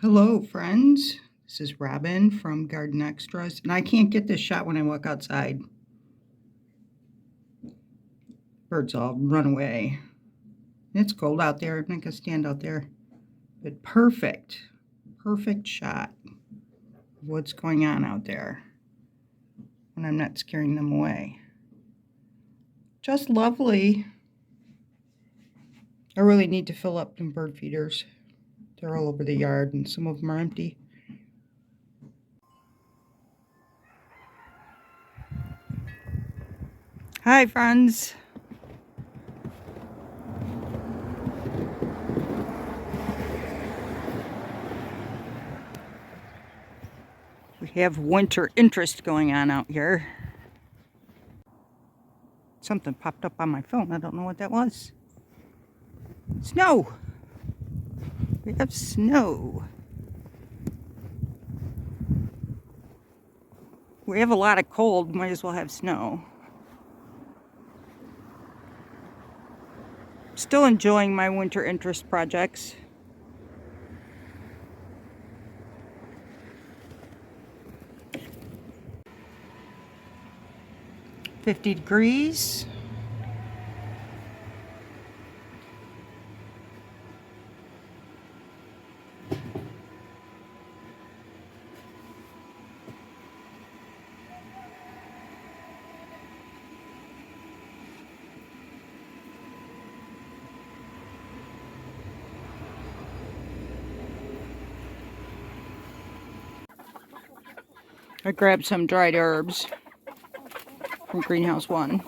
Hello, friends. This is Robin from Garden Extras, and I can't get this shot when I walk outside. Birds all run away. It's cold out there. I'm not going to stand out there. But perfect shot of what's going on out there when I'm not scaring them away. Just lovely. I really need to fill up some bird feeders. They're all over the yard, and some of them are empty. Hi, friends. We have winter interest going on out here. Something popped up on my phone. I don't know what that was. Snow! We have snow. We have a lot of cold. Might as well have snow. Still enjoying my winter interest projects. $50 degrees. I grabbed some dried herbs from Greenhouse 1.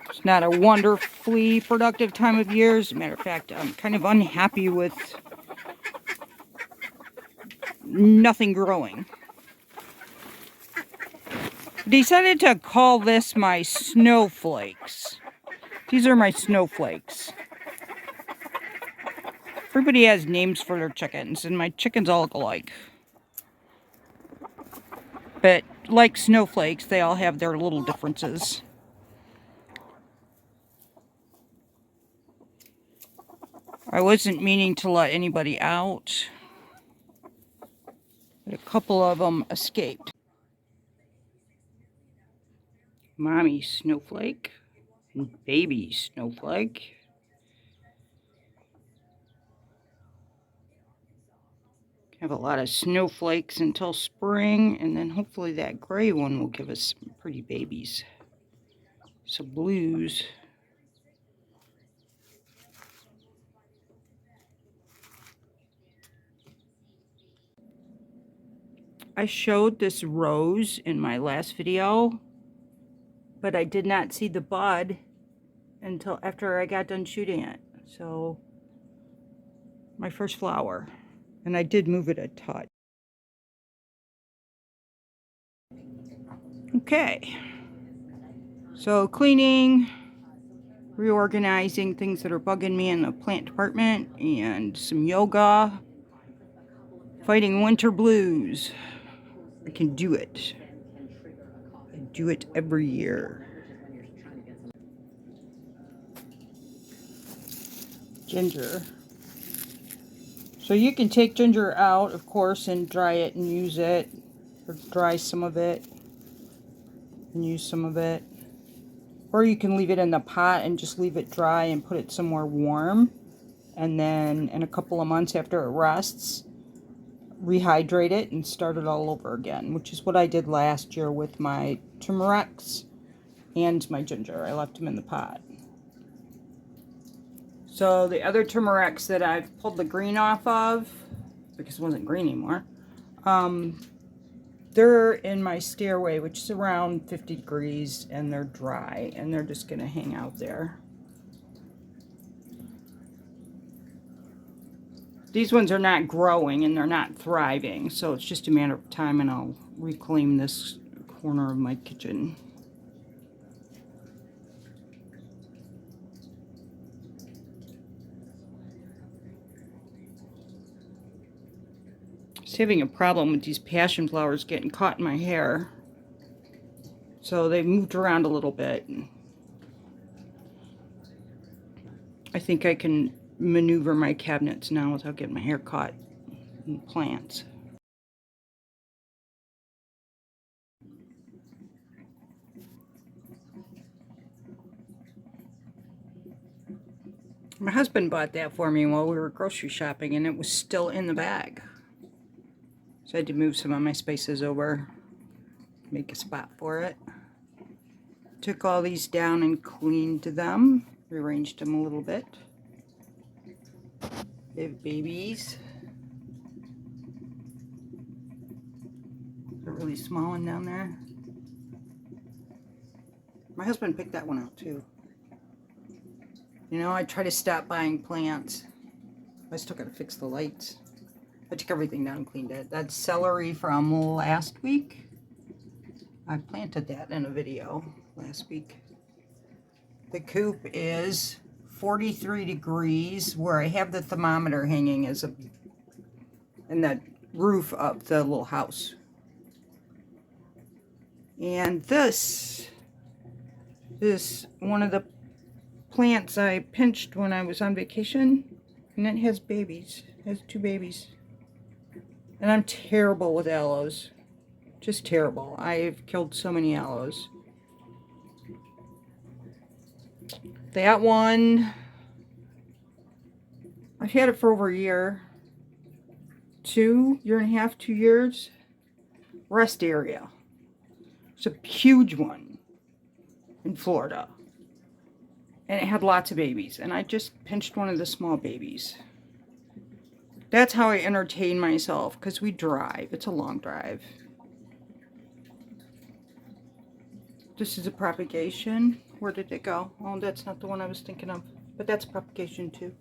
It's not a wonderfully productive time of year. As a matter of fact, I'm kind of unhappy with nothing growing. Decided to call this my snowflakes. These are my snowflakes. Everybody has names for their chickens, and my chickens all look alike. But like snowflakes, they all have their little differences. I wasn't meaning to let anybody out, but a couple of them escaped. Mommy snowflake and baby snowflake. Have a lot of snowflakes until spring, and then hopefully that gray one will give us some pretty babies. Some blues. I showed this rose in my last video, but I did not see the bud until after I got done shooting it. So, my first flower. And I did move it a touch. Okay. So, cleaning, reorganizing things that are bugging me in the plant department, and some yoga, fighting winter blues. I can do it. I do it every year. Ginger. So you can take ginger out, of course, and dry it and use it, or dry some of it and use some of it. Or you can leave it in the pot and just leave it dry and put it somewhere warm. And then in a couple of months after it rests, rehydrate it and start it all over again, which is what I did last year with my turmerics and my ginger. I left them in the pot. So the other turmerics that I've pulled the green off of, because it wasn't green anymore, they're in my stairway, which is around 50 degrees, and they're dry, and they're just going to hang out there. These ones are not growing, and they're not thriving, so it's just a matter of time, and I'll reclaim this corner of my kitchen. I was having a problem with these passion flowers getting caught in my hair. So they moved around a little bit. I think I can maneuver my cabinets now without getting my hair caught. and plants. My husband bought that for me while we were grocery shopping, and it was still in the bag. So I had to move some of my spices over, make a spot for it. Took all these down and cleaned them, rearranged them a little bit. They have babies. A really small one down there. My husband picked that one out too. You know, I try to stop buying plants. I still gotta fix the lights. I took everything down and cleaned it. That's celery from last week. I planted that in a video last week. The coop is 43 degrees where I have the thermometer hanging as in the roof of the little house. And this is one of the plants I pinched when I was on vacation, and it has babies. It has 2 babies. And I'm terrible with aloes. Just terrible. I've killed so many aloes. That one, I've had it for over a year. 2 and a half, 2 years. Rest area. It's a huge one in Florida. And it had lots of babies. And I just pinched one of the small babies. That's how I entertain myself, because we drive. It's a long drive. This is a propagation. Where did it go? Oh, that's not the one I was thinking of. But that's propagation too.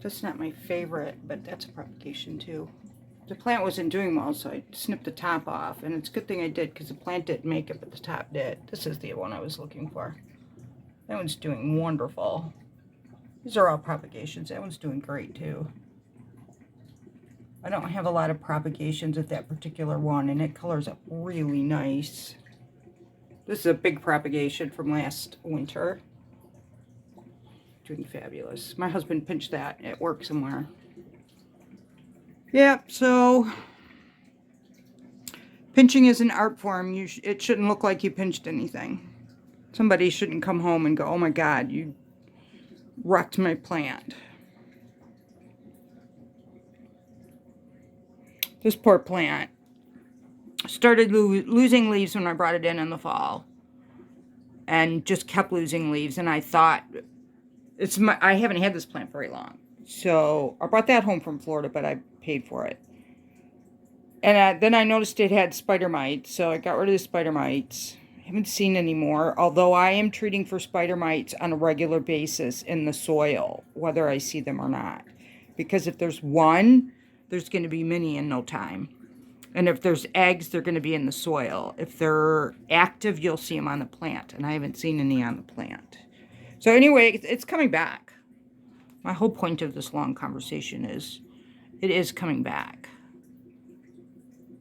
That's not my favorite, but that's a propagation too. The plant wasn't doing well, so I snipped the top off. And it's a good thing I did, because the plant didn't make it, but the top did. This is the one I was looking for. That one's doing wonderful. These are all propagations. That one's doing great too. I don't have a lot of propagations of that particular one, and it colors up really nice. This is a big propagation from last winter. Doing fabulous. My husband pinched that at work somewhere. Yeah, so pinching is an art form. It shouldn't look like you pinched anything. Somebody shouldn't come home and go, oh my God, you wrecked my plant. This poor plant started losing leaves when I brought it in the fall, and just kept losing leaves. And I thought, I haven't had this plant very long, so I brought that home from Florida, but I paid for it. And then I noticed it had spider mites, so I got rid of the spider mites. I haven't seen any more, although I am treating for spider mites on a regular basis in the soil, whether I see them or not. Because if there's one, there's going to be many in no time. And if there's eggs, they're going to be in the soil. If they're active, you'll see them on the plant. And I haven't seen any on the plant. So anyway, it's coming back. My whole point of this long conversation is, it is coming back.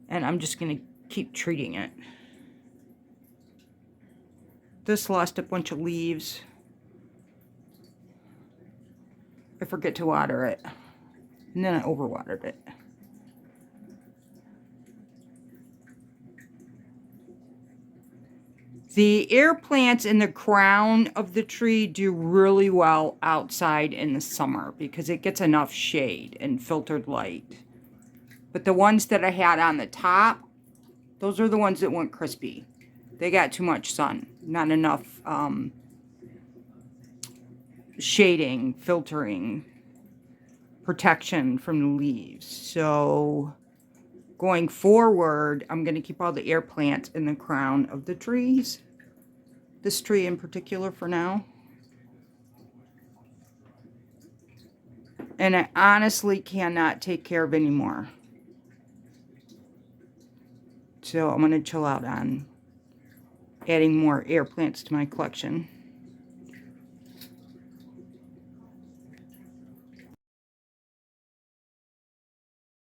And I'm just going to keep treating it. This lost a bunch of leaves. I forget to water it. And then I overwatered it. The air plants in the crown of the tree do really well outside in the summer because it gets enough shade and filtered light. But the ones that I had on the top, those are the ones that went crispy. They got too much sun, not enough shading, filtering, protection from the leaves. So going forward, I'm going to keep all the air plants in the crown of the trees. This tree in particular for now. And I honestly cannot take care of any more. So I'm going to chill out on adding more air plants to my collection.